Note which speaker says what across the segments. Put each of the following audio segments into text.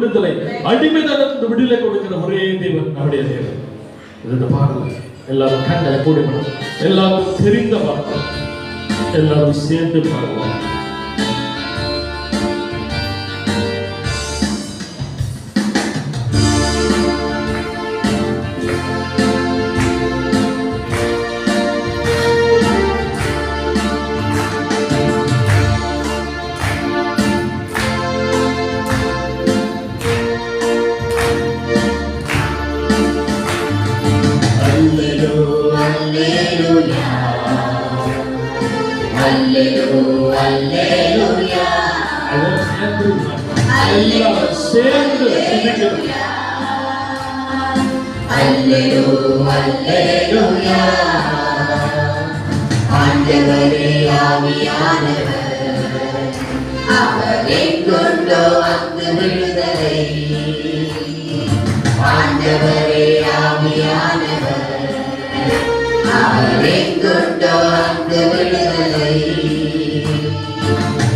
Speaker 1: விடுதலை, அடிமைத்தனத்திலிருந்து விடுதலை கொடுக்கிற ஒரே தேவன் நம்முடைய தேவன். இந்த பாடல் எல்லாரும் கண்களை கூடிவிடும், எல்லாரும் தெரிந்த பாடல், எல்லாரும் சேர்ந்து பாடுவோம்.
Speaker 2: ஆண்டவரே ஆவியானவர், அவர் எங்கொண்டோ அங்கு விடுதலை. ஆண்டவரே ஆவியானவர், அவர் எங்கொண்டோ அங்கு விடுதலை.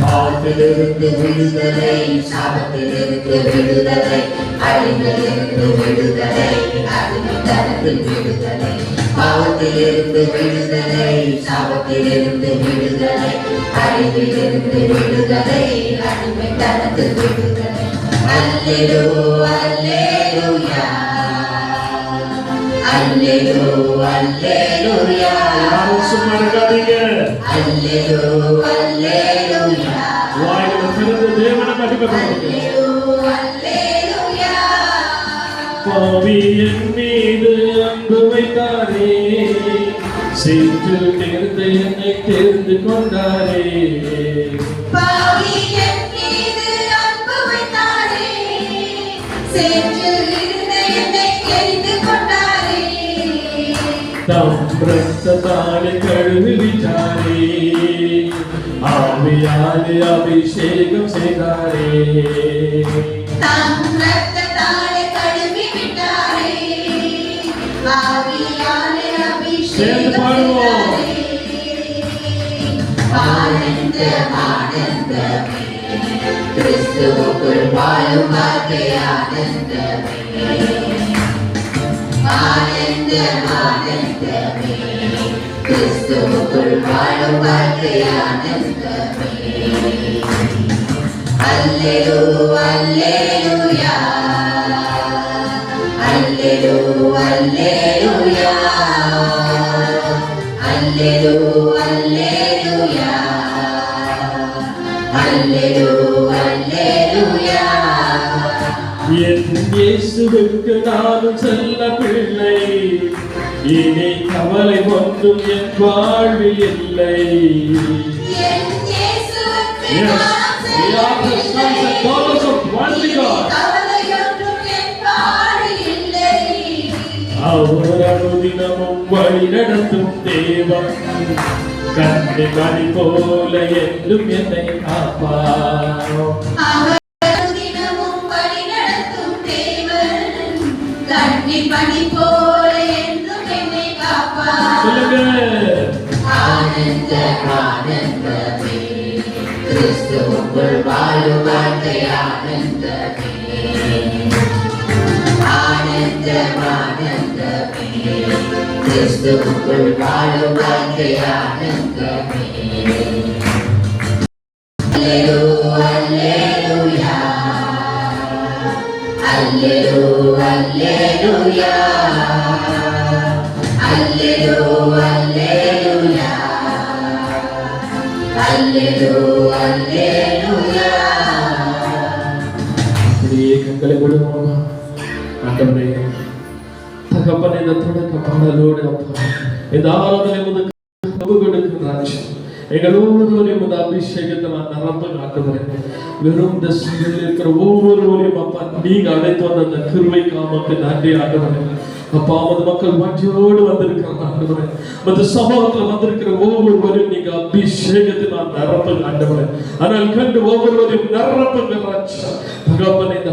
Speaker 2: பாவத்திலிருந்து விடுதலை, சாபத்திலிருந்து விடுதலை, அழிவிலிருந்து விடுதலை, அடிமைத்தனத்தில் விடுதலை. பாவத்திலிருந்து விடுதலை, சாபத்திலிருந்து விடுதலை, அழிவிலிருந்து விடுதலை, அடிமைத்தனத்தில் விடுதலை. அல்லேலூயா, அல்லேலூயா, அல்லேலூயா, அல்லேலூயா.
Speaker 1: யாரும் சும்மா இருக்காதீங்க.
Speaker 2: அல்லேலூயா, அல்லேலூயா.
Speaker 1: வாயில திறந்து தேவனை மகிமைப்படுத்துங்க.
Speaker 2: அல்லேலூயா.
Speaker 1: பாவி என் மீது அன்பு வைத்தாரே, சேற்றில் நேர்ந்து என்னை தேர்ந்து கொண்டாரே.
Speaker 2: பாவி என் மீது அன்பு வைத்தாரே, சேற்றில் இருந்து என்னை தெரிந்து கொண்டாரே.
Speaker 1: தம் இரத்தத்தாலே கழுவி விட்டாரே, ஆவியாலே அபிஷேகம் செய்தாரே.
Speaker 2: தம் இரத்தத்தாலே கழுவி விட்டாரே, ஆவியாலே அபிஷேகம் செய்தாரே. ஆனந்தம், ஆனந்தமே, கிறிஸ்துவுக்குள் வாழும் வாழ்க்கை ஆனந்தமே. ஆனந்தம், ஆனந்தமே, கிறிஸ்துவுக்குள் வாழும் வாழ்க்கை ஆனந்தமே. அல்லேலூயா, அல்லேலூயா, அல்லேலூயா, அல்லேலூயா, அல்லேலூயா, அல்லேலூயா, அல்லேலூயா, அல்லேலூயா.
Speaker 1: என் இயேசுவுக்கு நானும் செல்ல பிள்ளை, இனி கவலை ஒன்றும் என் வாழ்வில் இல்லை.
Speaker 2: என் இயேசுவுக்கு
Speaker 1: Yes,
Speaker 2: நானும்
Speaker 1: we
Speaker 2: செல்ல
Speaker 1: are the sons and daughters of one God.
Speaker 2: கவலையொன்றும் என் வாழ்வில் இல்லை.
Speaker 1: அவர் அனுதினமும் வழி நடத்தும் தேவன், கண்ணி மணி போல என்றும் என்னை காப்பார்.
Speaker 2: அவர் அனுதினமும் வழி நடத்தும் தேவன், கண்ணின் மணி போல என்றும் என்னை காப்பார்.
Speaker 1: சொல்லுங்க.
Speaker 2: ஆனந்தம், ஆனந்தமே, கிறிஸ்துவுக்குள் வாழும் வாழ்க்கை ஆனந்தமே. ஆனந்தம், ஆனந்தமே, கிறிஸ்துவுக்குள் வாழும் வாழ்க்கை ஆனந்தமே. அல்லேலூயா, அல்லேலூயா, அல்லேலூயா, அல்லேலூயா, அல்லேலூயா, அல்லேலூயா.
Speaker 1: அப்படியே கண்களை விடுவோம். ஆண்டவரே, தகப்பனே, இந்த தொடக்க பாடலோடு அப்பா இந்த ஆராதனை முதல் கொடுக்கிறார். எங்கள் ஒவ்வொருவரையும் இந்த அபிஷேகத்தை நான் நிரப்ப காட்டுகிறேன். வெறும் இந்த சூழலில் இருக்கிற ஒவ்வொருவரையும் அப்பா நீங்க அழைத்து வந்த அந்த கிருபைக்காக நன்றி ஆண்டுகிறேன். அப்பா அந்த மக்கள் மற்றோடு வந்திருக்கிறாங்க. மற்ற சமூகத்தில் வந்திருக்கிற ஒவ்வொருவரையும் நீங்க அபிஷேகத்தை நான் நிரப்ப காட்டுகிறேன். ஆனால் கண்டு ஒவ்வொருவரையும் நிரப்புகிறார். தகப்பனே, இந்த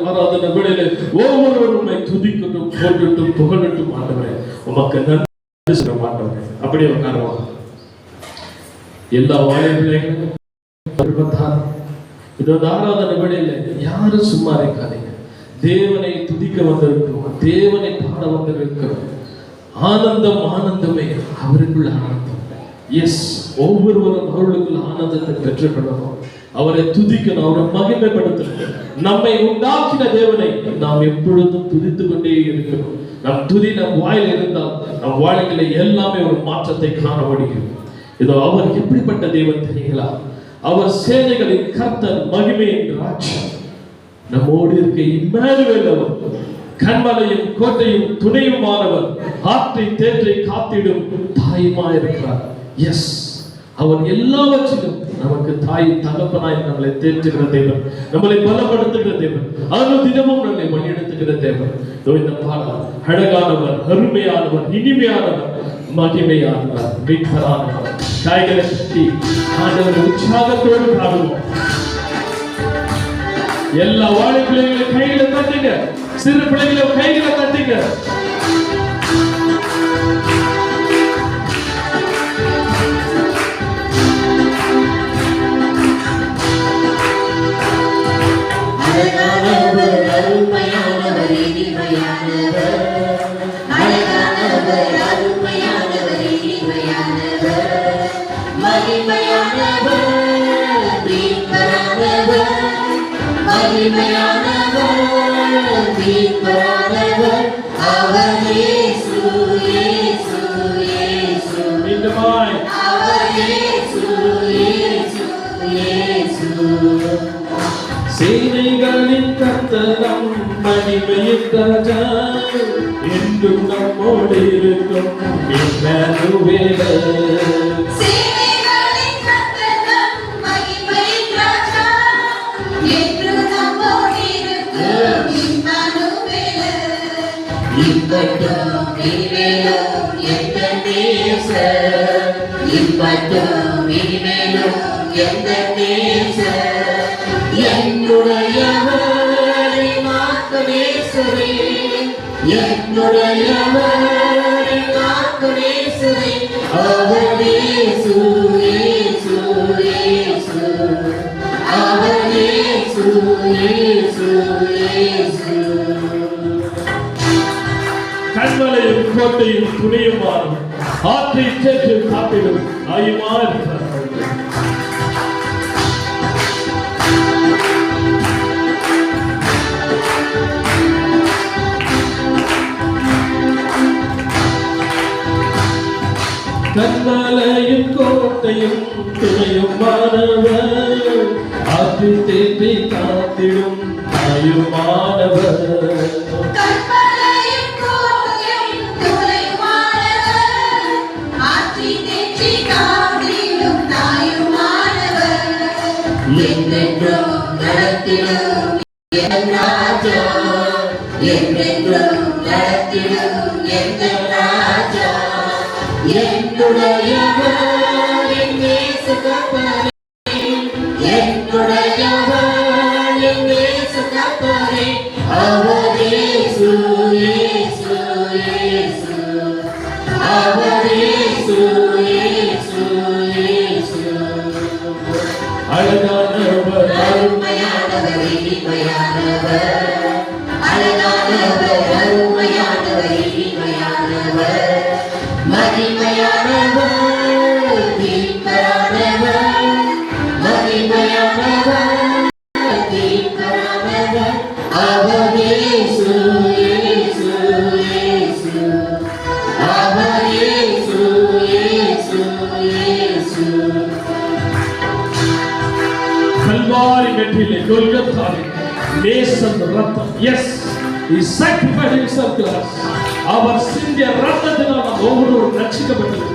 Speaker 1: ஆராதனை விடையில ஒவ்வொருவருமே துதிக்கட்டும், போட்டுட்டும், புகழட்டும் ஆண்டுகிறேன். உமக்கு நன்றி சொல்ல மாட்டேன். அப்படியே உட்காருவாங்க. எல்லா வாழைகளையும் இது ஆராதனை வேளையில யாரும் சும்மா இருக்காதீங்க. தேவனை துதிக்க வந்திருக்கிறோம், தேவனை பாட வந்திருக்கிறோம். ஆனந்தம் ஆனந்தமே, அவருக்குள்ள ஆனந்தம். எஸ், ஒவ்வொருவரும் அவர்களுக்குள்ள ஆனந்தத்தை பெற்றுக்கொள்ளணும், அவரை துதிக்கணும், அவரை மகிமைப்படுத்தணும். நம்மை உண்டாக்கின தேவனை நாம் எப்பொழுதும் துதித்து கொண்டே இருக்கணும். நம் துதி நம் வாயில் இருந்தால் நம் வாழ்க்கையில எல்லாமே ஒரு மாற்றத்தை காண முடியும். இதோ அவர் எப்படிப்பட்ட தேவன் தெரியுங்களா? அவர் சேனைகளின் கர்த்தர், மகிமையின் ராஜா. நம்மோடு இருக்க இம்மானுவேல் அவர், கண்மலையும் கோட்டையும் துணையுமானவர், ஆற்றை தேற்றை காத்திடும் தாயுமாயிருக்கிறார். எஸ், அவர் எல்லாவற்றிலும் நமக்கு தாய் தகப்பனாய் நம்மளை தேற்றுகிற தேவன், நம்மளை பலப்படுத்துகிற தேவன், அவர் தினமும் நம்மை வழிநடத்துகிற தேவன். இந்த பாடல் அழகானவர், அருமையானவர், இனிமையானவர், மகிமையானவர், மீட்பரானவர். காய்களை சுற்றி ஆண்டவரை உற்சாகத்தோடு பாடுவோம். எல்லா வாழை பிள்ளைகளை கைகளை தட்டுங்க, சிறு பிள்ளைகளை கைகளை தட்டுங்க.
Speaker 2: அழகானவர், அருமையானவர், இனிமையானவர். அழகானவர், அருமையானவர், இனிமையானவர், மகிமையானவர், மீட்பரானவர். மகிமையானவர், மீட்பரானவர், அவர் இயேசு, இயேசு, இயேசு. அவர் இயேசு, இயேசு, இயேசு.
Speaker 1: சேனைகளின் கர்த்தர், மகிமையின் ராஜா, என்றும் நம்மோடு இருக்கும் இம்மானுவேல்.
Speaker 2: சேனைகளின் கர்த்தர், மகிமையின் ராஜா, என்றும் நம்மோடு இருக்கும் இம்மானுவேல். இப்பட்டும் இனிமேலும் எந்த நேசர், இப்பட்டும் இனிமேலும் எந்த நேசர், என்னுடையவரை மாத்தனேசரே, என்னுடையவரை மாத்தனேசரே, அவர் இயேசு, இயேசு, இயேசு, அவர் இயேசு, இயேசு, இயேசு.
Speaker 1: கண்மலையும் கோட்டையும் துணையுமானவர், ஆற்றை தேற்று காத்திடும் தாயுமாயிருக்கிறார். கண்மலையும் கோட்டையும் துணையுமானவர், ஆற்றை தேற்றி காத்திடும் தாயுமானவர்.
Speaker 2: கண்மலையும் கோட்டையும் துணையுமானவர், ஆற்றி தேற்றி காத்திடும் தாயுமானவர். என்றென்றும் நடத்திடும் என் ராஜா, என்றென்றும் நடத்திடும் என் ராஜா. என்னுடையவர் என் இயேசு கர்த்தரே, என்னுடையவர் என் இயேசு கர்த்தரே, அவர் இயேசு, இயேசு, இயேசு, அவர் இயேசு, இயேசு, இயேசு.
Speaker 1: அழகானவர்,
Speaker 2: அருமையானவர், இனிமையானவர். அழகானவர், அருமையானவர், இனிமையானவர், மகிமையானவர், மீட்பரானவர். மகிமையானவர், மீட்பரானவர், அவர் இயேசு, இயேசு, இயேசு, அவர் இயேசு, இயேசு, இயேசு.
Speaker 1: கல்வாரி வெற்றிலே கொல்கத்தாவிலே நேசம் ரத்தம். Yes, he sacrificed himself to us. அவர் சிந்திய ரத்தத்தினால் நாம் ஒவ்வொருவரும் ரட்சிக்கப்பட்டிருக்கிறோம்.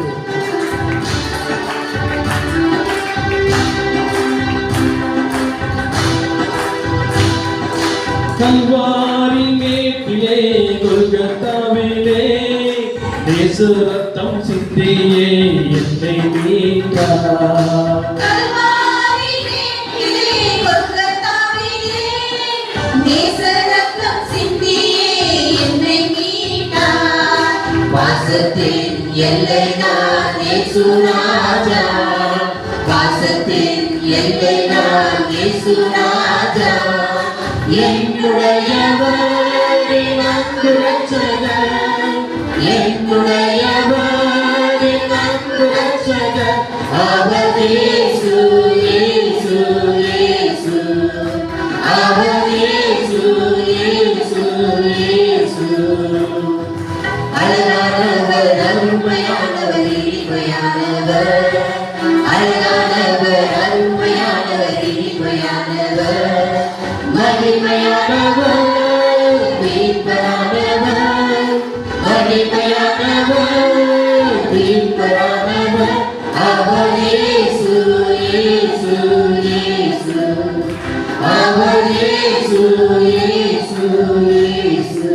Speaker 1: கல்வாரி மேட்டிலே கொல்கத்தாவிலே நேச ரத்தம் சிந்தியே என்னை மீட்டார்.
Speaker 2: கல்வாரி மேட்டிலே கொல்கத்தாவிலே நேச ரத்தம் சிந்தியே என்னை மீட்டார். வாசத்தின் எல்லை நான் இயேசு ராஜா, வாசத்தின் எல்லை நான் இயேசு இயேசு ராஜா என்னுடையவர் என் அன்பு ரட்சகர் என்னுடையவர் என் அன்பு ரட்சகர் அவர் இயேசு இயேசு இயேசு அவர் இயேசு இயேசு இயேசு அழகானவர் அருமையானவர் இனிமையானவர் அழகானவர் அருமையானவர் இனிமையானவர் மகிமையானவர் மீட்பரானவர் மகிமையானவர் மீட்பரானவர் அவர் இயேசு இயேசு இயேசு அவர் இயேசு இயேசு இயேசு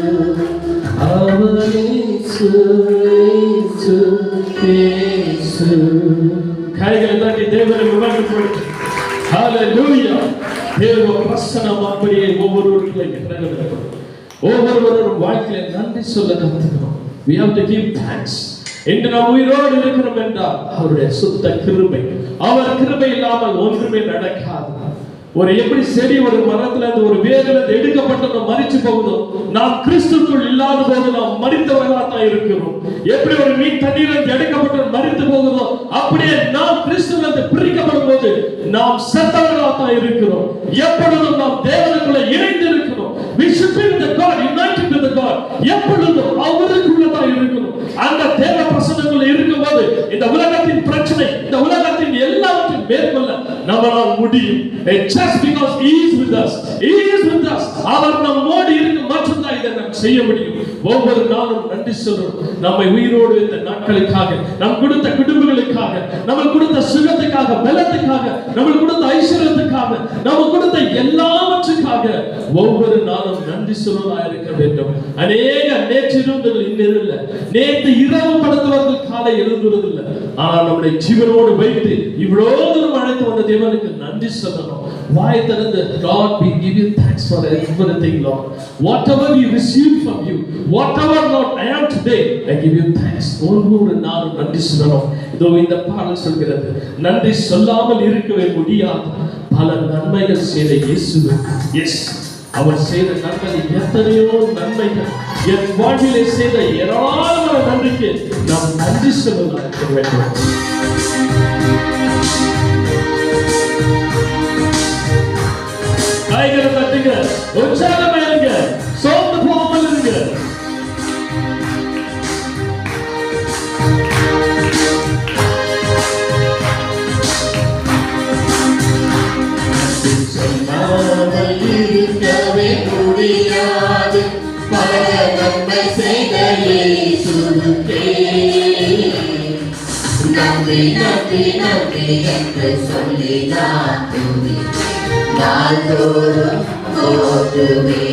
Speaker 2: அவர் இயேசு இயேசு இயேசு. கைகளை தட்டி தேவனை விமர்சித்து ஹalleluya. தேவ பிரசன்னம் அப்படியே ஒவ்வொருவரும் வாழ்க்கையில நன்றி சொல்ல கற்றுக்கணும். We have to give thanks. இன்று நாம் உயிரோடு இருக்கிறோம் என்றால் அவருடைய சுத்த கிருபை. அவர் கிருபை இல்லாமல் ஒன்றுமே நடக்காது. ஒரு எப்படி செடி ஒரு மரத்துல இருந்து ஒரு வேர்ல இருந்து எடுக்கப்பட்டு மரிச்சு போகுதோ, நாம் கிறிஸ்துக்குள் இல்லாத போது நாம் மரித்தவர்களாக தான் இருக்கிறோம். எப்படி ஒரு மீன் தண்ணீர் இருந்து எடுக்கப்பட்டு மரித்து போகுதோ, அப்படியே நாம் கிறிஸ்துவிலிருந்து பிரிக்கப்படும் போது நாம் செத்தவர்களாக தான் இருக்கிறோம். எப்பொழுதும் நாம் தேவனுக்குள்ள இணைந்து இருக்கிறோம். We should be with the God, united with the God. எப்பொழுதும் அவருக்குள்ள தான் இருக்கணும். அந்த தேவ பிரசன்னத்துல இருக்கும்போது இந்த உலகத்தின் பிரச்சனை, இந்த உலகத்தின் எல்லாவற்றையும் மேற்கொள்ள நம்மால் முடியும். Just because he is with us, he is with us. அவர் நம்மோடு இருந்து மட்டும்தான் இதை நாம் செய்ய முடியும். ஒவ்வொரு நாளும் நன்றி சொல்றோம். நம்மை உயிரோடு இந்த நாட்களுக்காக, நம் கொடுத்த குடும்பங்களுக்காக, நமக்கு கொடுத்த சுகத்துக்காக, பலத்துக்காக, நமக்கு கொடுத்த ஐஸ்வர்யத்துக்காக, நமக்கு கொடுத்த எல்லாவற்றுக்காக ஒவ்வொரு நாளும் நன்றி சொல்வதாக இருக்க வேண்டும். அநேக நேற்று இருந்தவர்கள் இன்னும் இல்லை, நேற்று இரவு படுத்தவர்கள் காலை எழுந்துவதில்லை. ஆனால் நம்முடைய ஜீவனோடு வைத்து இவ்வளவு தூரம் அழைத்து வந்த தேவனுக்கு நன்றி சொல்லணும். வாய் திறந்து God, we give you thanks for everything, Lord. Whatever we received from you, whatever Lord I am today, I give you thanks. ஒவ்வொரு நாளும் நன்றி சொல்லணும். இதோ இந்த பாடல் சொல்கிறது, நன்றி சொல்லாமல் இருக்கவே முடியாது. பல நன்மைகள் செய்த இயேசு, எஸ் அவர் செய்த நன்மைகள் எத்தனையோ நன்மைகள், என் வாழ்விலே செய்த ஏராளமான நன்றிக்கு நாம் நன்றி சொல்ல வேண்டும். கைகளை தட்டுங்க, உற்சாகமா இருங்க, சோர்ந்து போகாமல் இருங்க. சொல்லாமல் இருக்கவே முடியாது பல நன்மை செய்த இயேசுவுக்கே நன்றி நன்றி நன்றி என்று சொல்லி நான் நாள்தோறும் போற்றுவேன்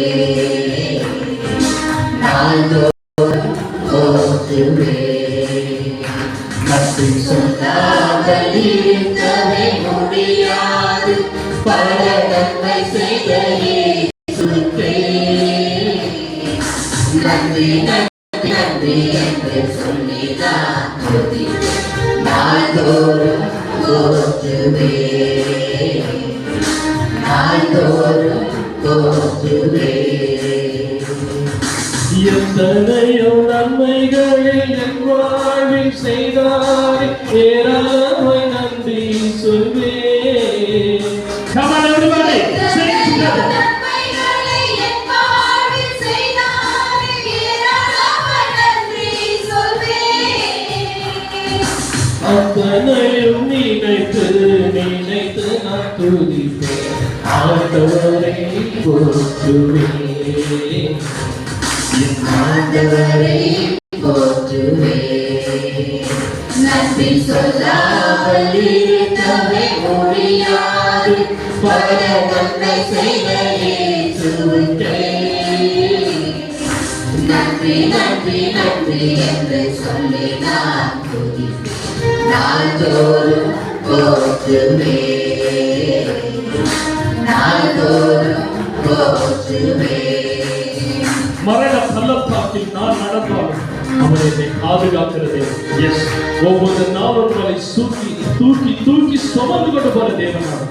Speaker 2: நாள்தோறும் போற்றுவேன். நன்றி சொல்லாமல் இருக்கவே முடியாது பல நன்மை செய்த இயேசுவுக்கே நன்றி நன்றி நன்றி என்று சொல்லி நான் நாள்தோறும் போற்றுவேன் நாள்தோறும் போற்றுவேன்.
Speaker 1: எத்தனையோ நன்மைகளில் என் வாழ்வில் செய்தாய், ஏராளமாய் நன்றி சொல்வேன். Come on everybody, sing together. அத்தனையும் நினைத்து நினைத்து நான் துதிப்பேன், ஆண்டவரை போற்றுவேன்
Speaker 2: ஆண்டவரை போற்றுவேன். நன்றி சொல்லாமல் இருக்கவே முடியாது பல நன்மை செய்த இயேசுவுக்கே நன்றி நன்றி நன்றி என்று சொல்லி நான் நாள்தோறும் போற்றுவேன் நாள்தோறும் போற்றுவேன்.
Speaker 1: மரண பள்ளத்தாக்கில் நான் நடந்தாலும் அவர் என்னை பாதுகாக்கிறது. எஸ், ஒவ்வொரு நாளும் உங்களை தூக்கி தூக்கி தூக்கி சுமந்து கொண்டு போற தேவனாக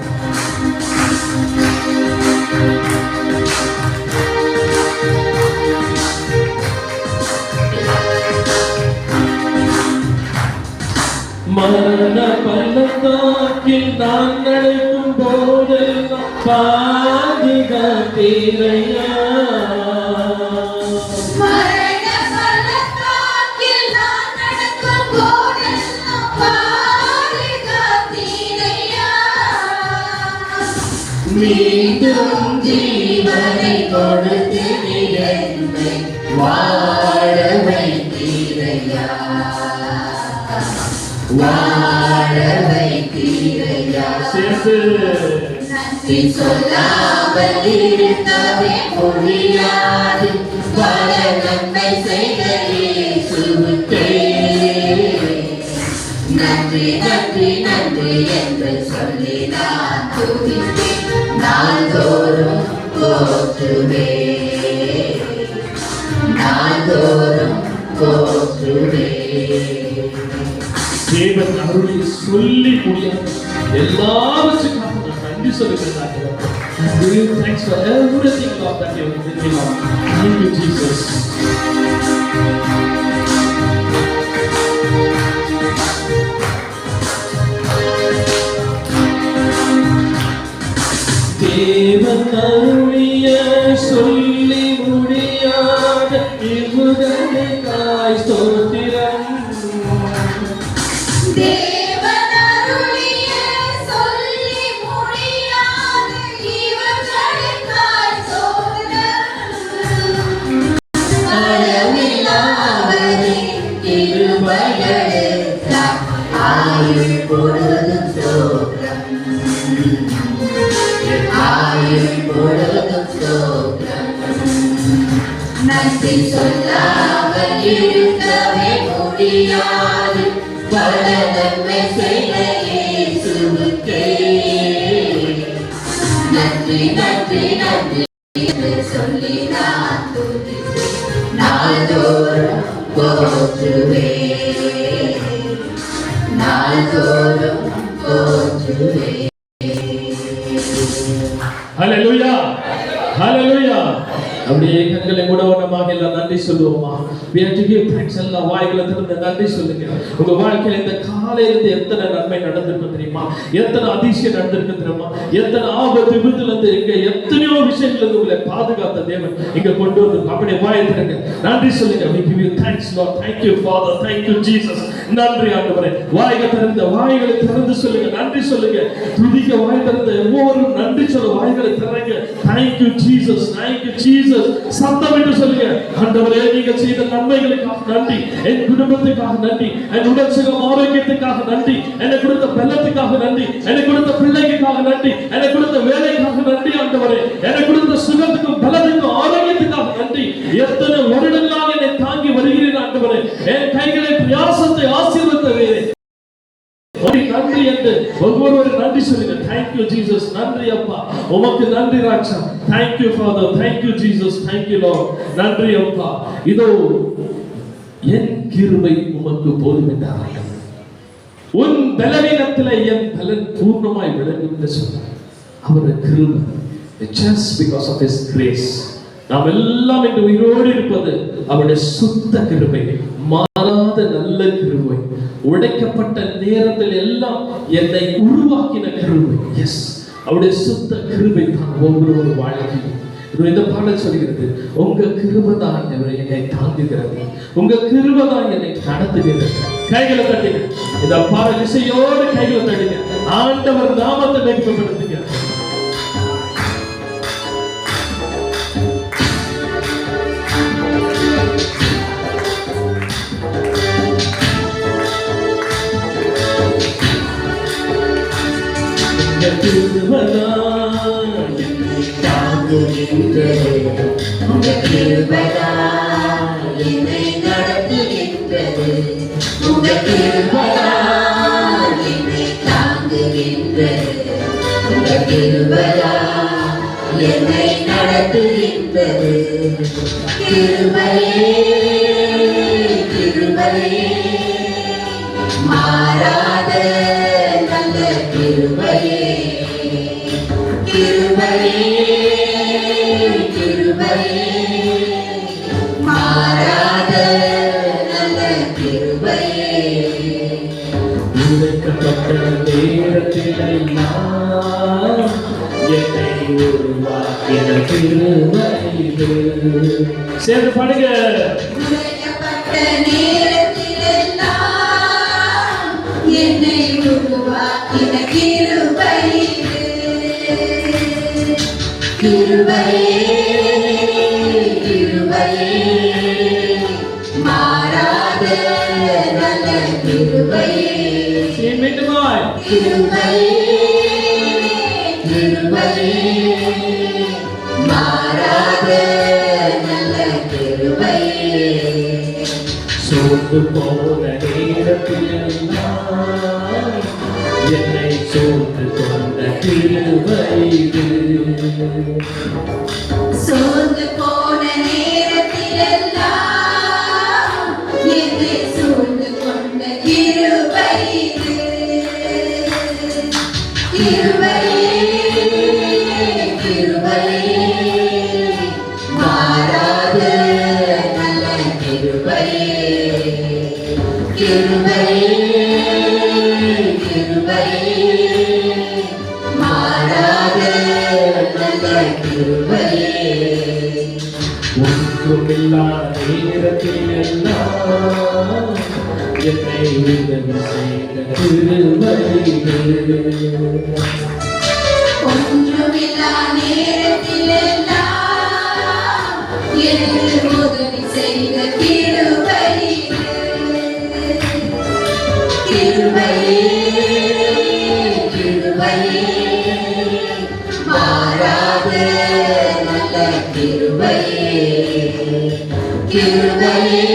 Speaker 2: மரண பள்ளத்தாக்கில் நான் நடக்கும் போதெல்லாம் பாதுகாத்தீரையா.
Speaker 3: மரண பள்ளத்தாக்கில் நான் நடக்கும் போதெல்லாம் பாதுகாத்தீரையா. மீண்டும் ஜீவனை கொடுத்து என்னை வாழ வைத்தீரையா. வாழ வைத்தீரையா. நன்றி சொல்லாமல் இருக்கவே முடியாது. பல நன்மை செய்த இயேசுவுக்கே நன்றி நன்றி நன்றி என்று சொல்லி நான் துதிப்பேன். நாள்தோறும் போற்றுவேன். நாள்தோறும் போற்றுவேன்.
Speaker 2: தேவன் அருளை சொல்லி முடியாது. எல்லாவற்றுக்காக நான் நன்றி சொல்லுகிறேன். Thanks for everything, Lord, that you have given me, Lord. Thank you, Jesus. தேவன் அருளிய சொல்லி முடியாத இவ்வுதவிக்காய் ஸ்தோத்திரம்.
Speaker 3: தேவனருளிய சொல்லி முடியாத இவர்களுக்காய் ஸ்தோத்திரம். அளவில்லாதவரின் கிருபைகளுக்காய் ஆயுள் பொழுதும் ஸ்தோத்திரம். ஆயுள் பொழுதும் ஸ்தோத்திரம். நன்றி சொல்லாமல் இருக்கவே முடியாது. பல நன்மை செய்த இயேசுவுக்கே நன்றி நன்றி நன்றி என்று சொல்லி நான் துதிப்பேன். நாள்தோறும் போற்றுவேன். நாள்தோறும் போற்றுவேன்.
Speaker 2: ஹல்லேலூயா, ஹல்லேலூயா. அப்படியே கண்களை மூடவனமாக எல்லாம் நன்றி சொல்லுவோமா? We have to give thanks. எல்லாம் வாய்களை திறந்து நன்றி சொல்லுங்க. உங்க வாழ்க்கையில இந்த காலையிலிருந்து எத்தனை நன்மை நடந்திருக்கு தெரியுமா? எத்தனை அதிசயம் நடந்திருக்கு தெரியுமா? எத்தனை ஆபத்து விபத்துல இருந்து இங்க எத்தனையோ விஷயத்துல இருந்து உங்களை பாதுகாத்த தேவன் இங்க கொண்டு வந்து அப்படியே வாயை திறங்க நன்றி சொல்லுங்க. We give you thanks, Lord. Thank you, Father. Thank you, Jesus. நன்றி ஆண்டவரே. வாய்களை திறந்து சொல்லுங்க. நன்றி சொல்லுங்க. துதிக்க வாய் திறந்து ஒவ்வொரு நன்றி சொல்ல வாய்களை திறங்க. Thank you, Jesus. Thank you, Jesus. சத்தமிட்டு சொல்லுங்க. ஆண்டவரே, நீங்க செய்த நன்மைகளுக்காக நன்றி. என் குடும்பத்துக்காக நன்றி. என் உடல் சுகம் ஆரோக்கியத்துக்காக நன்றி. எனக்கு கொடுத்த பலத்துக்காக நன்றி. எனக்கு கொடுத்த பிள்ளைகளுக்காக நன்றி. எனக்கு கொடுத்த வேலைக்காக நன்றி ஆண்டவரே. எனக்கு கொடுத்த சுகத்துக்கும் பலத்துக்கும் ஆரோக்கியத்துக்காக நன்றி. எத்தனை வருடங்களாக என்னை தாங்கி வருகிறேன் ஆண்டவரே. என் கைகளை பிரயாசத்தை ஆசீர்வதித்ததே நன்றி என்று ஒவ்வொருவரும் நன்றி சொல்லுங்க. Thank you, Jesus. நன்றி அப்பா, உமக்கு நன்றி ராஜா. Thank you, Father. Thank you, Jesus. Thank you, Lord. நன்றி அப்பா. இதோ என் கிருபை உமக்கு போதும் என்றார். உன் பலவீனத்திலே என் பலன் பூர்ணமாய் விளங்கும் என்று சொன்னார். அவருடைய கிருபை, just because of his grace. நாம் எல்லாம் இன்று உயிரோடு இருப்பது அவருடைய சுத்த கிருபை, மாறாத நல்ல கிருபை. உடைக்கப்பட்ட நேரத்தில் எல்லாம் என்னை உருவாக்கின கிருபை. எஸ், அவருடைய சுத்த கிருபை தான் ஒவ்வொரு வாழ்க்கையும். இந்த பாடல் சொல்கிறது, உங்க கிருபை தான் என்னை தாங்குகிறது, உங்க கிருபை தான் என்னை நடத்துகிறது. கைகளை தட்டுங்க. இந்த பாடல் இசையோடு கைகளை தட்டுங்க. ஆண்டவர் நாமத்தை மேம்படுத்துங்க.
Speaker 3: உங்க கிருபையா என்னை நடத்துகின்றது. உங்க கிருபையா என்னை தாங்குகின்றது. உங்க கிருபையா என்னை நடத்துகின்றது. கிருபையே கிருபையே மாறாத நல்ல கிருபையே. கிருபையே
Speaker 2: கிருபை இது. சேர்ந்து பாடுங்க.
Speaker 3: உடைக்கப்பட்ட நேரத்திலெல்லாம் என்னை உருவாக்கின கிருபை இது. கிருபையே, கிருபையே, மாறாத நல்ல கிருபையே.
Speaker 2: மீண்டுமாய்
Speaker 3: கிருபையே, கிருபையே, மாறாத நல்ல கிருபையே.
Speaker 2: சோர்ந்து போன நேரத்தில் எல்லாம் என்னை சோர்ந்து கொண்ட கிருபை இது.
Speaker 3: சோர்ந்து போன நேரத்திலெல்லாம் என்னை சூழ்ந்து கொண்ட கிருபை இது. கிருபையே, கிருபையே, மாறாத நல்ல கிருபையே. கிருபையே, கிருபையே, மாறாத நல்ல கிருபையே.
Speaker 2: ஒன்றுமில்லா நேரத்தில் எல்லாம் என்னை உதவி செய்த கிருபை இது.
Speaker 3: ஒன்றுமில்லா நேரத்திலெல்லாம் எனக்கு உதவி செய்த கிருபை இது. கிருபையே, கிருபையே, மாறாத நல்ல கிருபையே. கிருபையே,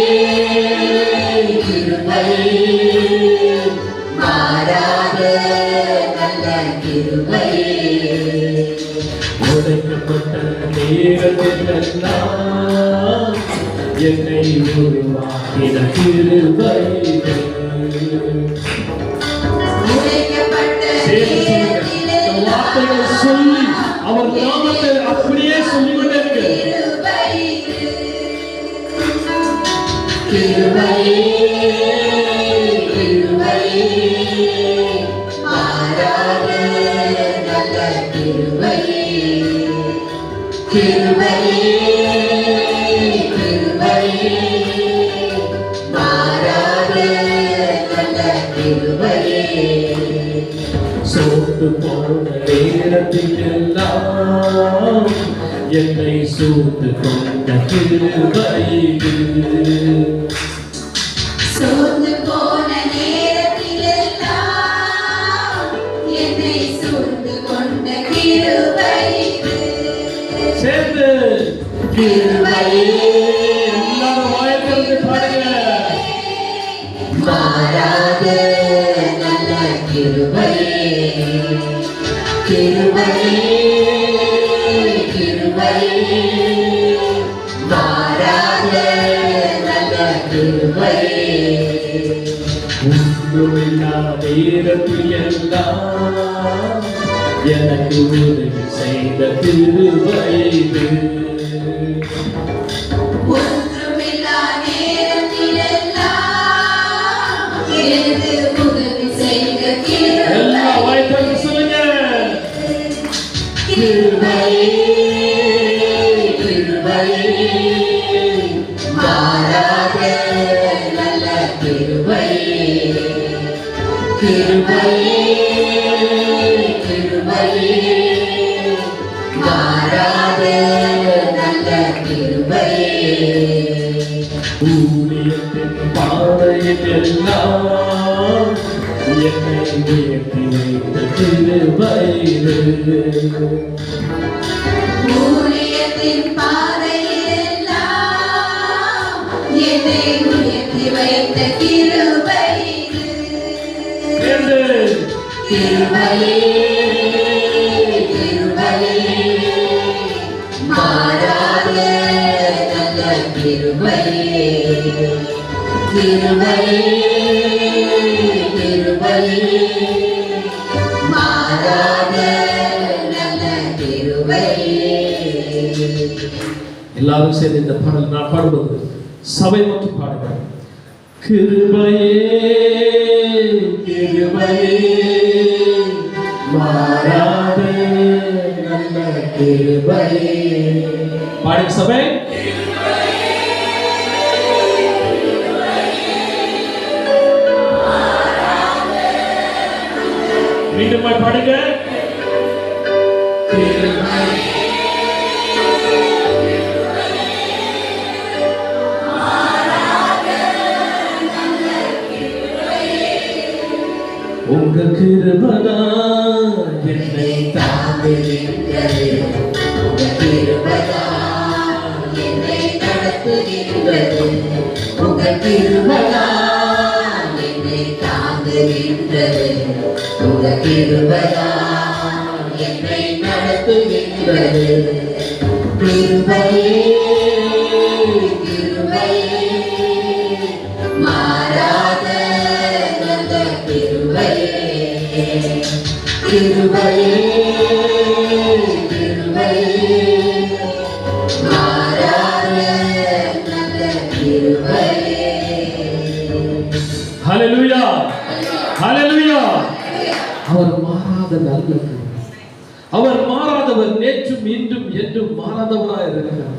Speaker 3: கிருபையே, மாறாத நல்ல கிருபையே.
Speaker 2: உடைக்கப்பட்ட நேரத்தில் எல்லாம் என்னை உருவாக்கின கிருபை இது.
Speaker 3: உடைக்கப்பட்ட
Speaker 2: இந்த வார்த்தைகளை சொல்லி அவர் நாமத்தை அப்படியே சொல்லிக்கொண்டே இருக்கு.
Speaker 3: கிருபையே, கிருபையே, மாறாத நல்ல கிருபையே. கிருபையே, கிருபையே, மாறாத நல்ல கிருபையே.
Speaker 2: சோர்ந்து போன நேரத்தில் எல்லாம் என்னை சூழ்ந்து கொண்ட கிருபை இது.
Speaker 3: சோர்ந்து போன நேரத்திலெல்லாம் என்னை சூழ்ந்து கொண்ட கிருபை இது.
Speaker 2: சேர்ந்து
Speaker 3: கிருபையே,
Speaker 2: எல்லாரும் வாயை திறந்து பாடுங்க.
Speaker 3: மாறாத நல்ல கிருபையே. கிருபையே, கிருபையே, மாறாத நல்ல கிருபையே.
Speaker 2: ஒன்றுமில்லா நேரத்தில் எல்லாம் எனக்கு உதவி செய்த கிருபை இது.
Speaker 3: ஒன்றுமில்லா நேரத்திலெல்லாம் எனக்கு உதவி செய்த
Speaker 2: எல்லா
Speaker 3: கிருபை.
Speaker 2: வாயை திறந்து சொல்லுங்க.
Speaker 3: கிருபையே, கிருபையே, மாறாத நல்ல கிருபையே. கிருபையே, கிருபையே, மாறாத நல்ல கிருபையே.
Speaker 2: ஊழியத்தின் பாதையில் எல்லாம் என்னை உயர்த்தி வைத்த கிருபை இது.
Speaker 3: ஊழியத்தின் பாதையிலெல்லாம் என்னை உயர்த்தி வைத்த கிருபை இது.
Speaker 2: சேர்ந்து
Speaker 3: கிருபையே, கிருபையே, மாறாத நல்ல கிருபையே. கிருபையே, கிருபையே, மாறாத நல்ல கிருபையே.
Speaker 2: எல்லாரும் சேர்ந்து இந்த பாடல் நான் பாடுவது சபை நோக்கி பாடுங்க. கிருபையே, கிருபையே, மாறாத நல்ல
Speaker 3: கிருபையே
Speaker 2: பாடுங்க சபை. மீண்டும் பாடுங்க. உங்க கிருபைதான் என்னை
Speaker 3: தாங்குகின்றது, உங்க கிருபைதான் என்னை நடத்துகின்றது, உங்க கிருபைதான் என்னை தாங்குகின்றது, உங்க கிருபைதான் என்னை நடத்துகின்றது. கிருபையே கிருபையே மாறாத நல்ல கிருபையே, கிருபையே கிருபையே மாறாத நல்ல கிருபையே.
Speaker 2: ஹல்லேலூயா, ஹல்லேலூயா. அவர் மாறாத நல்ல கிருபை. அவர் மாறாதவர், நேற்றும் இன்றும் என்றும் மாறாதவராய் இருக்கிறார்.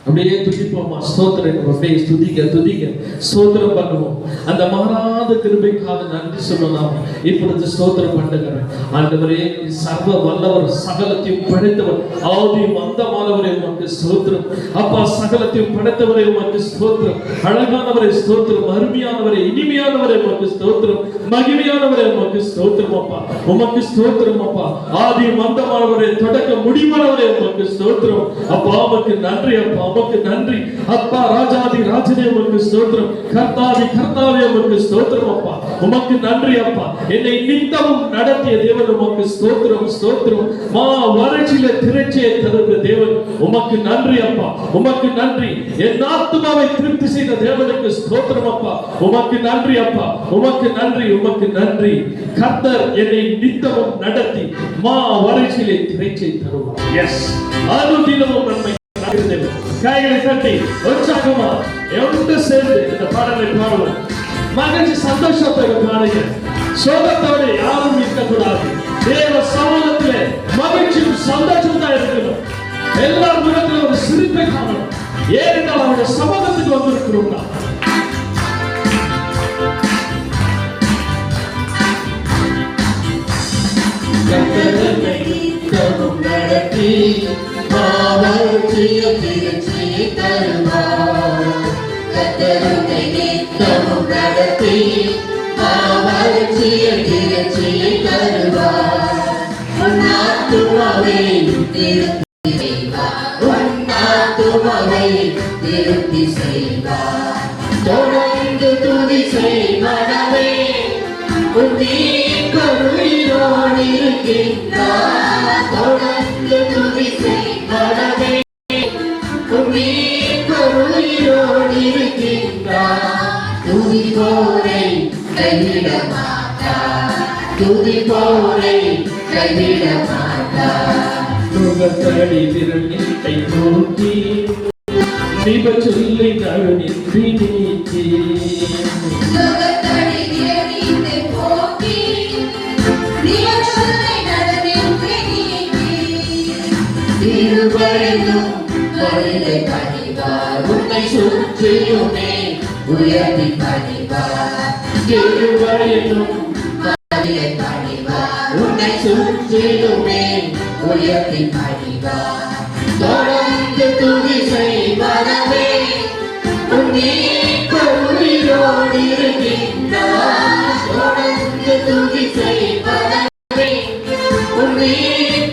Speaker 2: அப்படியே துதிப்போமா, ஸ்தோத்திரம், அப்படியே துதிக்க துதிக்க ஸ்தோத்திரம் பண்ணுவோம். அந்த மாறாத கிருபைக்காக நன்றி சொல்லலாம். இப்பொழுது ஸ்தோத்திரம் பண்ணுகிறேன். ஆண்டவரே, சர்வ வல்லவர், சகலத்தையும் படைத்தவர், ஆதியும் அந்தமானவரே உமக்கு ஸ்தோத்திரம். அப்பா, சகலத்தையும் படைத்தவரே உமக்கு ஸ்தோத்திரம். அழகானவரே ஸ்தோத்திரம், அருமையானவரே, இனிமையானவரே உமக்கு ஸ்தோத்திரம், மகிமையானவரே உமக்கு ஸ்தோத்திரம். அப்பா, உமக்கு ஸ்தோத்திரம். அப்பா, ஆதியும் அந்தமானவரே, தொடக்க முடிவானவரே உமக்கு ஸ்தோத்திரம். அப்பா, உமக்கு நன்றி. அப்பா, உமக்கு நன்றி. அப்பா, ராஜாதி ராஜனே உமக்கு ஸ்தோத்திரம், கர்த்தாதி கர்த்தாவே உமக்கு ஸ்தோத்திரம். அப்பா, உமக்கு நன்றி. அப்பா, என்னை நித்தமும் நடத்திய தேவன் உமக்கு ஸ்தோத்திரம், ஸ்தோத்திரம். மா வறட்சியில திரட்சியை தருகிற தேவன் உமக்கு நன்றி. அப்பா, உமக்கு நன்றி. என் ஆத்துமாவை திருப்தி செய்த தேவனுக்கு ஸ்தோத்திரம். அப்பா, உமக்கு நன்றி. அப்பா, உமக்கு நன்றி, உமக்கு நன்றி. கர்த்தர் என்னை நித்தமும் நடத்தி மா வறட்சியிலே திரட்சியை தருவார். எஸ், அனுதினமும் நன்மை. கைகளை தட்டி உற்சாகமா எவ்வளவு சேர்ந்து இந்த பாடலை பாடுவோம். மகிழ்ச்சி சந்தோஷத்தை பாடுங்க. சோகத்தோடு யாரும் இருக்கக்கூடாது. தேவ சமூகத்திலே மகிழ்ச்சியும் சந்தோஷம் தான் இருக்கணும். எல்லார் முகத்திலும் ஒரு சிரிப்பை காணணும். ஏனென்றால் அவருடைய சமூகத்துக்கு வந்திருக்கிறோம்.
Speaker 3: நடத்தி மாவற்றிய திருச்சியை தருவார். கத்தருனை நித்தமும் நடத்தி மாவற்றிய திருச்சியை தருவார். உன்னாத்துமாவை திருப்தி செய்வார், உன்னாத்துமாவை திருப்தி செய்வார். தொடர்ந்து துதி செய்வனவே உன்னி கருணையோடு இருக்கின்றார். தொடர்ந்து துதி செய்வனவே உன்னி கருணையோடு இருக்கின்றார். துதிப்போரை கைவிட மாட்டார், துதிப்போரை கைவிட மாட்டார்.
Speaker 2: முகத்தடி விரல் நீட்டை நோக்கி தீப சொல்லி கருணின்றி நீக்கி
Speaker 3: சுகத்தடி விரலினை போக்கி நியமங்களை நடனின்றி நீக்கி திருவழியும் மனிதை பணிவார். உன்னை சுற்றியுமே உயர்த்தி பணிவார். திருவழியும் மனிதை பணிவார். உன்னை சுற்றியுமே உயர்த்தி பணிவார். தொடர்ந்து துதி செய்வனவே உன்னி கருணையோடு இருக்கின்றார். தொடர்ந்து துதி செய்வனவே உன்னி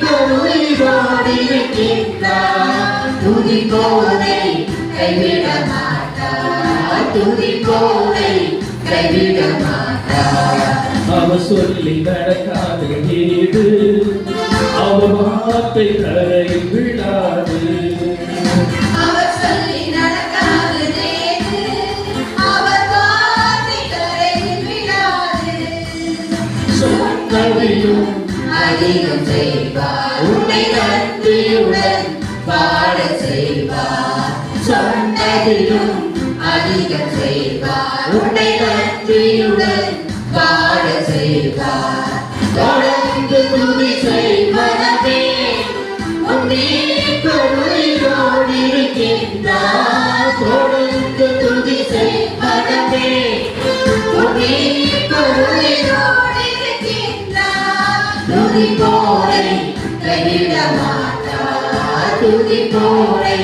Speaker 3: கருணையோடு இருக்கின்றார். துதிப்போரை கைவிட மாட்டார், துதிப்போரை கைவிட மாட்டார்.
Speaker 2: அவர் சொல்லி நடக்காத ஏது, அவர் வார்த்தை கரையில் விடாது.
Speaker 3: அவர் சொல்லி நடக்காதது ஏது, அவர் வார்த்தை கரையில் விடாது. சொன்னதையும் அதிகம் செய்வார், உன்னை நன்றியுடன் பாட செய்வார். சொன்னதையும் அதிகம் செய்வார், உன்னை நன்றியுடன் பாட செய்வார். தொடர்ந்து துதி செய்வனவே உன்னை கருணையோடு இருக்கின்றார். தொடர்ந்து துதி செய் மனமே. உன்னை கருணையோடு இருக்கின்றார். துதிப்போரை கைவிட மாட்டார். துதிப்போரை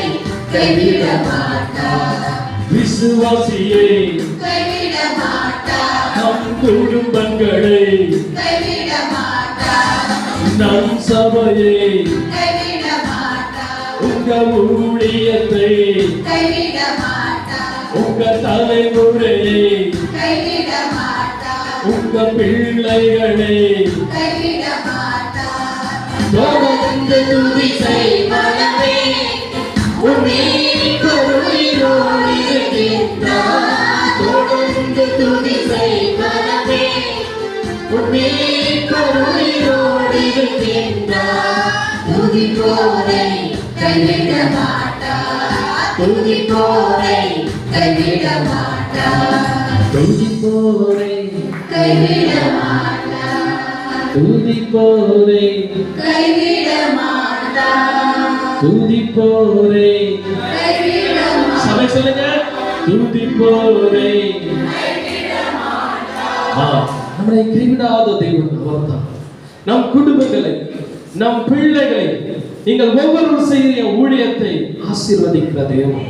Speaker 3: கைவிட மாட்டார்.
Speaker 2: விசுவாசியை
Speaker 3: கைவிட மாட்டார்.
Speaker 2: நம் குடும்பங்களை
Speaker 3: கைவிட மாட்டார்.
Speaker 2: நம் சபையை
Speaker 3: கைவிட மாட்டார்.
Speaker 2: உங்க ஊழியத்தை
Speaker 3: கைவிட மாட்டார்.
Speaker 2: உங்க தலைமுறையை
Speaker 3: கைவிட மாட்டார்.
Speaker 2: உங்க பிள்ளைகளை
Speaker 3: கைவிட மாட்டார். தொடர்ந்து துதி செய் மனமே. உன்னை கருணையோடு இருக்கின்றார். தொடர்ந்து துதி செய் மனமே. உன்னை கருணையோடு இருக்கின்றார். துதிப்போரை கைவிட மாட்டார். துதிப்போரை கைவிட மாட்டார்.
Speaker 2: துதிப்போரை
Speaker 3: கைவிட மாட்டார்.
Speaker 2: துதிப்போரை
Speaker 3: கைவிட மாட்டார்.
Speaker 2: துதிப்போரை
Speaker 3: கைவிட மாட்டார்.
Speaker 2: சபை சொல்லுங்க துதிப்போரை. நம்மளை கைவிடாத தெய்வம் அவர்தான். நம் குடும்பங்களை நம் பிள்ளைகளை நீங்கள் ஒவ்வொரு செய்ய ஊழியத்தை ஆசீர்வதிக்கிற தெய்வம்.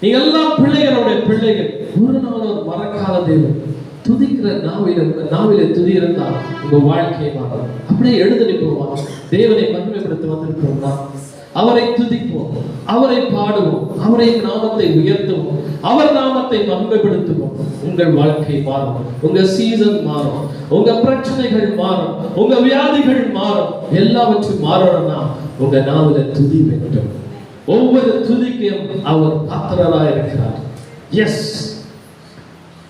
Speaker 2: நீங்கள் எல்லாம் பிள்ளைகளுடைய பிள்ளைகள் ஒரு நாள் ஒரு மறக்காத தெய்வம். துதிக்கிற நாவில துதி இருந்தால் உங்க வாழ்க்கையை மாறும். அப்படியே எழுந்து நிற்போம். தேவனை மகிமைப்படுத்த வந்திருக்கிறோம்னா அவரை துதிப்போம், அவரை பாடுவோம், அவரை நாமத்தை உயர்த்துவோம், அவர் நாமத்தை மகிமைப்படுத்துவோம். உங்கள் வாழ்க்கை மாறும், உங்க சீசன் மாறும், உங்க பிரச்சனைகள் மாறும், உங்க வியாதிகள் மாறும். எல்லாவற்றும் மாறணும்னா உங்க நாவில துதி வேண்டும். ஒவ்வொரு துதிக்கும் அவர் பாத்திரராக இருக்கிறார். எஸ்,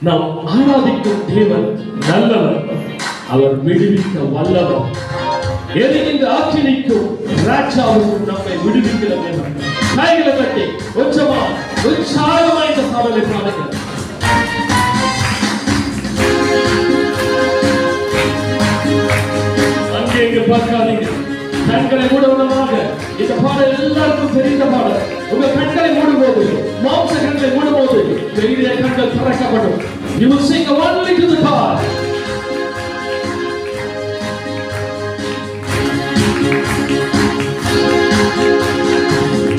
Speaker 2: நாம் ஆராதிக்கும் தேவன் நல்லவர், அவர் விடுவிக்க வல்லவர். எரிகின்ற ஆக்கினிக்கும் ராஜாவுக்கும் நம்மை விடுவிக்கிற தேவன். கைகளை தட்டி உற்சாகமாய் இந்த பாடலை பாடுங்கள். அங்கே இங்கு பார்க்காதீங்க, கண்களை மூடுவதமாக. இந்த பாடல் எல்லாருக்கும் தெரிந்த பாடல். உங்க கண்களை மூடும்போது, மாம்ச கண்களை மூடும்போது பெரிய கண்கள் திறக்கப்படும். You will sing only to the God.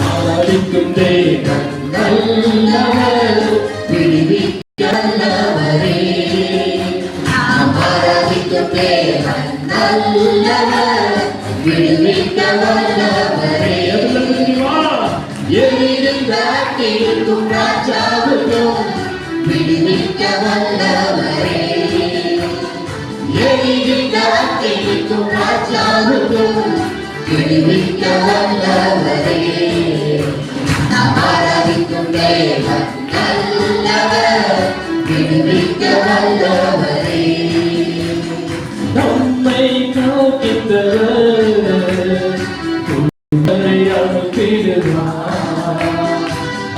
Speaker 2: ஆராதிக்கும் தேவன்
Speaker 3: நல்லவர், விடுவிக்க வல்லவரே. நாம் ஆராதிக்கும் தேவன் நல்லவர், விடுவிக்க வல்லவரே. எரிகின்ற அக்கினிக்கும் ராஜாவுக்கும் விடுவிக்க வல்லவரே. எரிகின்ற அக்கினிக்கும் ராஜாவுக்கும் விடுவிக்க வல்லவரே. நாம் ஆராதிக்கும் தேவன் நல்லவர், விடுவிக்க வல்லவரே.
Speaker 2: நம்மை காக்கின்றவர்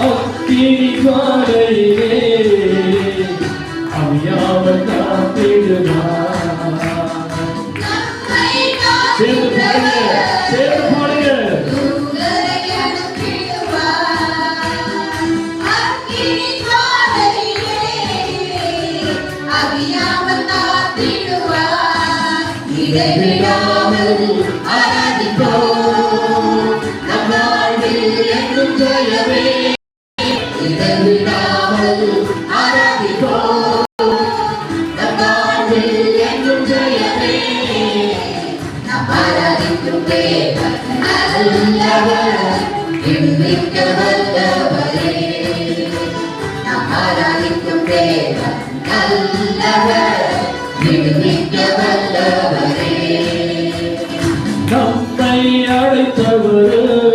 Speaker 2: அக்கினி ஜுவாலையிலே அவியாமல் காத்திடுவார். சேர்ந்து பாடுங்க, சேர்ந்து பாடுங்க.
Speaker 3: இடைவிடாமல் ஆராதிப்போம், நம் வாழ்வில் என்றும் ஜெயமே. இடைவிடாமல் ஆராதிப்போம், நம் வாழ்வில் என்றும் ஜெயமே. நாம் ஆராதிக்கும் தேவன் நல்லவர், விடுவிக்க வல்லவரே. நாம் ஆராதிக்கும் தேவன் நல்லவர், விடுவிக்க வல்லவரே.
Speaker 2: நம்மை அழைத்தவர்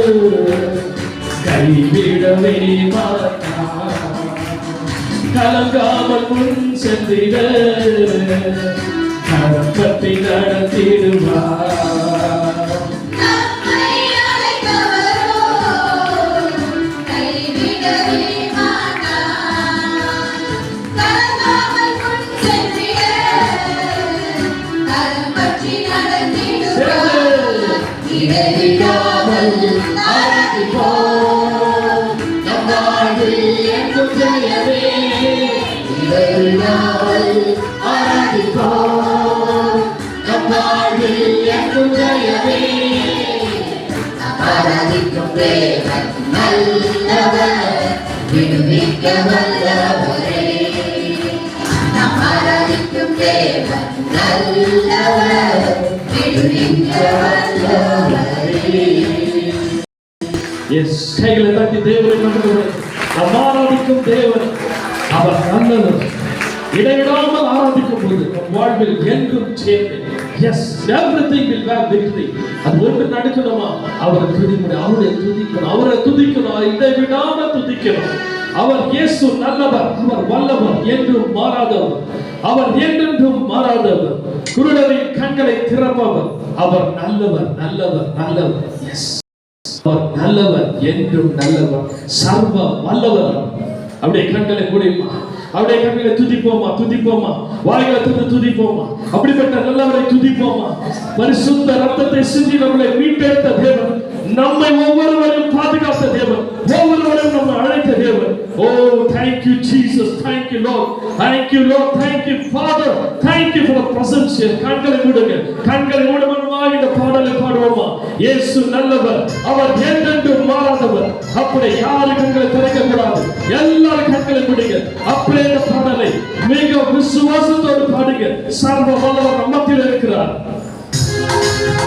Speaker 2: கைவிடவே மாட்டார். கலங்காமல் முன் சென்றிட கரம் பற்றி நடத்திடுவார்.
Speaker 3: நம்மை அழைத்தவரோ கைவிடவே மாட்டார். கலங்காமல் முன் சென்றிட கரம் பற்றி நடத்திடுவார். இடைவிடாமல் ஆராதிப்போம். நம் வாழ்வில் என்றும் ஜெயமே. இடைவிடாமல் ஆராதிப்போம். நம் வாழ்வில் என்றும் ஜெயமே. ஆராதிக்கும் தேவன் நல்லவர், விடுவிக்க வல்லவரே. நாம் ஆராதிக்கும் தேவன் நல்லவர், விடுவிக்க வல்லவரே.
Speaker 2: எஸ், கைகளை தட்டி தேவனை நம்புகிறேன். நாம் ஆராதிக்கும் தேவன் அவர் நல்லவர். இடைவிடாமல் ஆராதிக்கும் போது நம் வாழ்வில் என்றும் சேர்ந்து yes everything will have victory. அது ஒன்று நடக்கணுமா? அவரை துதிக்கணும், அவரை துதிக்கணும், இடைவிடாமல் துதிக்கணும். அவர் இயேசு நல்லவர், அவர் வல்லவர், என்றும் மாறாதவர், அவர் என்றென்றும் மாறாதவர், குருடரின் கண்களை திறப்பவர், அவர் நல்லவர் நல்லவர் நல்லவர். எஸ், அவர் நல்லவர், என்றும் நல்லவர், சர்வ வல்லவர். அப்படியே கண்களை மூடிமா, அப்படியே கண்களை துதிப்போமா, துதிப்போமா, வாய்களை துதிப்போமா. அப்படிப்பட்ட நல்லவரை துதிப்போமா. பரிசுத்த ரத்தத்தை சிந்தி நம்மளை மீட்டெடுத்த தேவன், நம்மை ஒவ்வொருவரையும் பாதுகாத்த தேவன், ஒவ்வொருவரையும் நம்மை அழைத்த தேவன். ஓ, thank you Jesus, thank you Lord, thank you Lord, thank you Father, thank you for the presence here. கண்களை மூடுங்க, கண்களை மூடுவனமாக இந்த பாடலை பாடுவோமா. இயேசு நல்லவர், அவர் என்றென்றும் மாறாதவர். அப்படி யாரு கண்களை திறக்க கூடாது, எல்லாரும் கண்களை மூடுங்க. அப்படியே இந்த பாடலை மிக விசுவாசத்தோடு பாடுங்க. சர்வ வல்லவர் நம்மத்தில் இருக்கிறார்.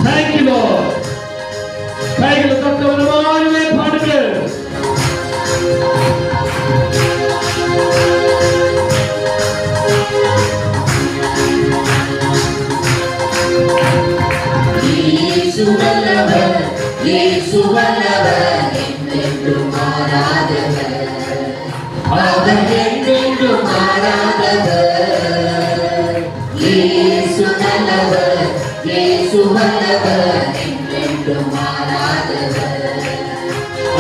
Speaker 2: Thank you Lord. கைகளை தட்டவனமாகவே பாடுங்க.
Speaker 3: இயேசு வல்லவர், இயேசு வல்லவர், என்றென்றும் மாறாதவர், அவர் என்றென்றும் மாறாதவர். இயேசு நல்லவர், இயேசு வல்லவர், என்றென்றும் மாறாதவர்,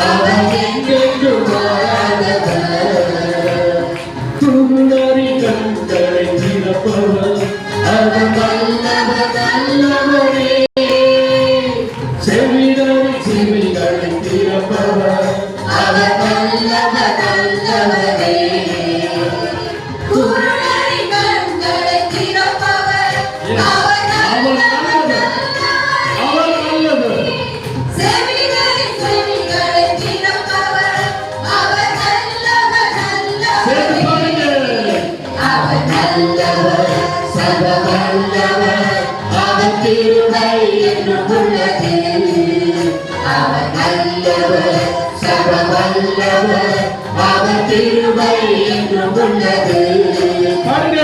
Speaker 3: அவர் என்றென்றும் மாறாதவர்.
Speaker 2: குருடரின் கண்களை திறப்பவர்,
Speaker 3: அவர் வல்லவர் நல்லவரே.
Speaker 2: செவிடரின் செவிகளை திறப்பவர்,
Speaker 3: அவர் வல்லவர் நல்லவரே. குருடரின் கண்களை திறப்பவர், அவர் நல்லவர்,
Speaker 2: அவர் நல்லவர்.
Speaker 3: செவிடரின் செவிகளை திறப்பவர், அவர் நல்லவர்
Speaker 2: சேர்ந்து
Speaker 3: நல்லவரே.
Speaker 2: பாடுங்க.
Speaker 3: அவர் நல்லவர், சர்வ வல்லவர், அவர் கிருபை என்றும் உள்ளது. அவர் நல்லவர், சர்வ வல்லவர், அவர் கிருபை என்றும் உள்ளது.
Speaker 2: பாடுங்க.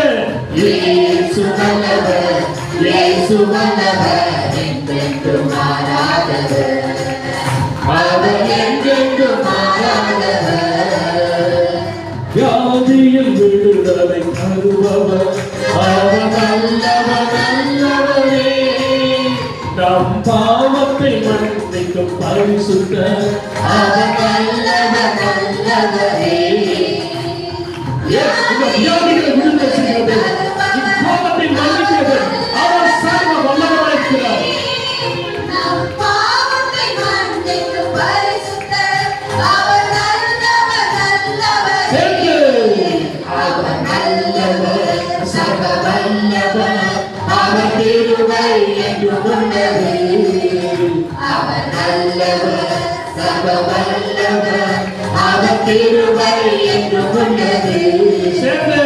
Speaker 3: இயேசு நல்லவர், இயேசு வல்லவர், என்றென்றும் மாறாதவர், அவர் என்றென்றும் மாறாதவர்.
Speaker 2: வியாதியில் விடுதலை தருபவர்,
Speaker 3: அவர் வல்லவர் நல்லவரே.
Speaker 2: நம் பாவத்தை மன்னிக்கும் பரிசுத்தர்,
Speaker 3: அவர் வல்லவர் நல்லவரே.
Speaker 2: Yes, இந்த வியாதிகளை விடுதலை செய்கிறது, இப்பாவத்தை மன்னிக்கிறது, அவர் சர்வ வல்லவராய் இருக்கிறார்.
Speaker 3: நம் பாவத்தை மன்னிக்கும் பரிசுத்தர், அவர் நல்லவர் நல்லவரே.
Speaker 2: சேர்ந்து.
Speaker 3: அவர் நல்லவர், சர்வ வல்லவர், அவர் கிருபை என்றும் உள்ளது. அவர் நல்லவர், சர்வ வல்லவர், அவர் கிருபை என்றும் உள்ளது.
Speaker 2: சேர்ந்து.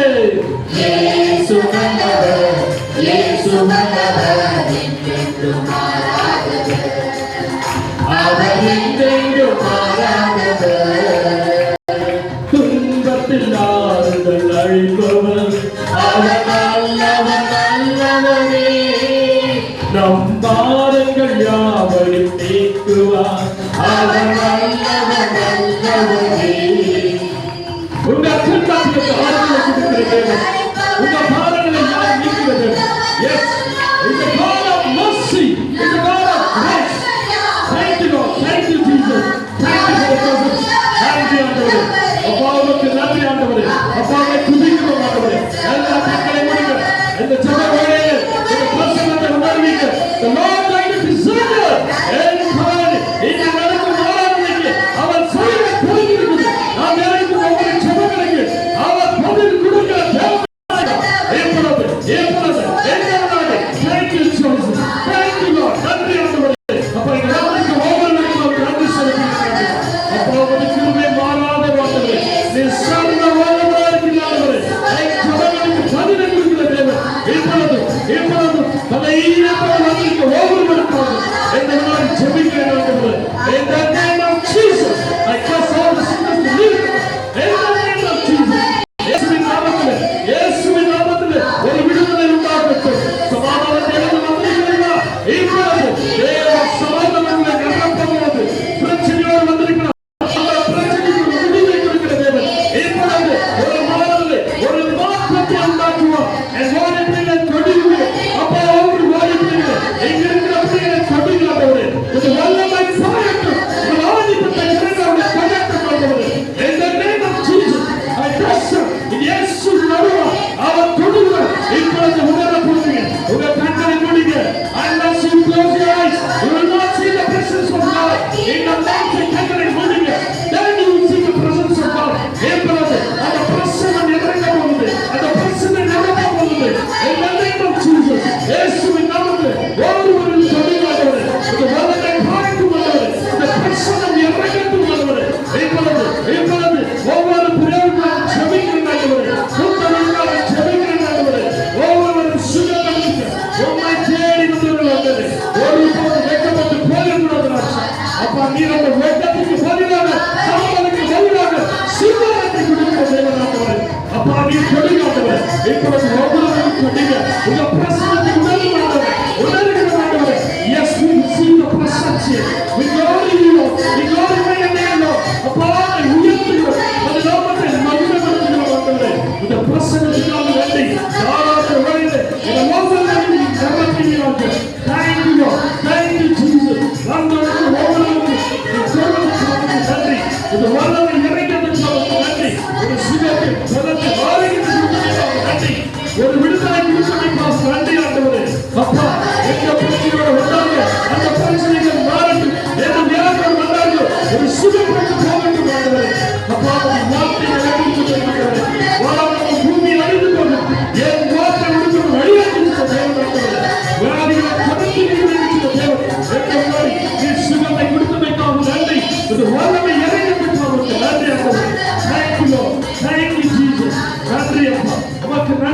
Speaker 3: இயேசு நல்லவர், இயேசு நல்லவர், என்றென்றும் மாறாதவர், அவர் என்றென்றும் மாறாதவர்.
Speaker 2: துன்பத்தில் ஆறுதல் அளிப்பவர்,
Speaker 3: அவர் நல்லவர் நல்லவரே.
Speaker 2: நம் பாரங்கள் யாவையும் நீக்குவார்.
Speaker 3: அவர் நல்லவர் நல்லவரே.
Speaker 2: உங்க துன்பத்துக்கு ஆறுதலை கொடுக்கிற தேவன், உங்க பாரங்களை யார் நீக்குவது? Yes, it's a God of mercy, it's a God of grace. Thank you Lord, thank you Jesus, thank you for the presence. Thank you ஆண்டவரே. அப்பாவுக்கு நன்றி ஆண்டவரே, அப்பாவை துதிக்கிறோம் ஆண்டவரே. எல்லா கண்களை மூடுங்க. இந்த ஜெப வேளையிலே இந்த பிரசன்னத்தை உணர்வீங்க. The Lord like to preserve you. And God, in the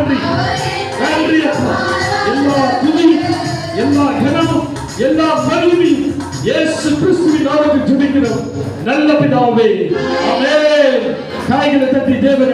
Speaker 1: நன்றி நன்றி அப்பா. எல்லா துதி எல்லா கனமும் எல்லா மகிமையும் இயேசு கிறிஸ்துவின் நாமத்தில் ஜெபிக்கிறோம் நல்ல பிதாவே ஆமென். கைகளை தட்டி தேவனை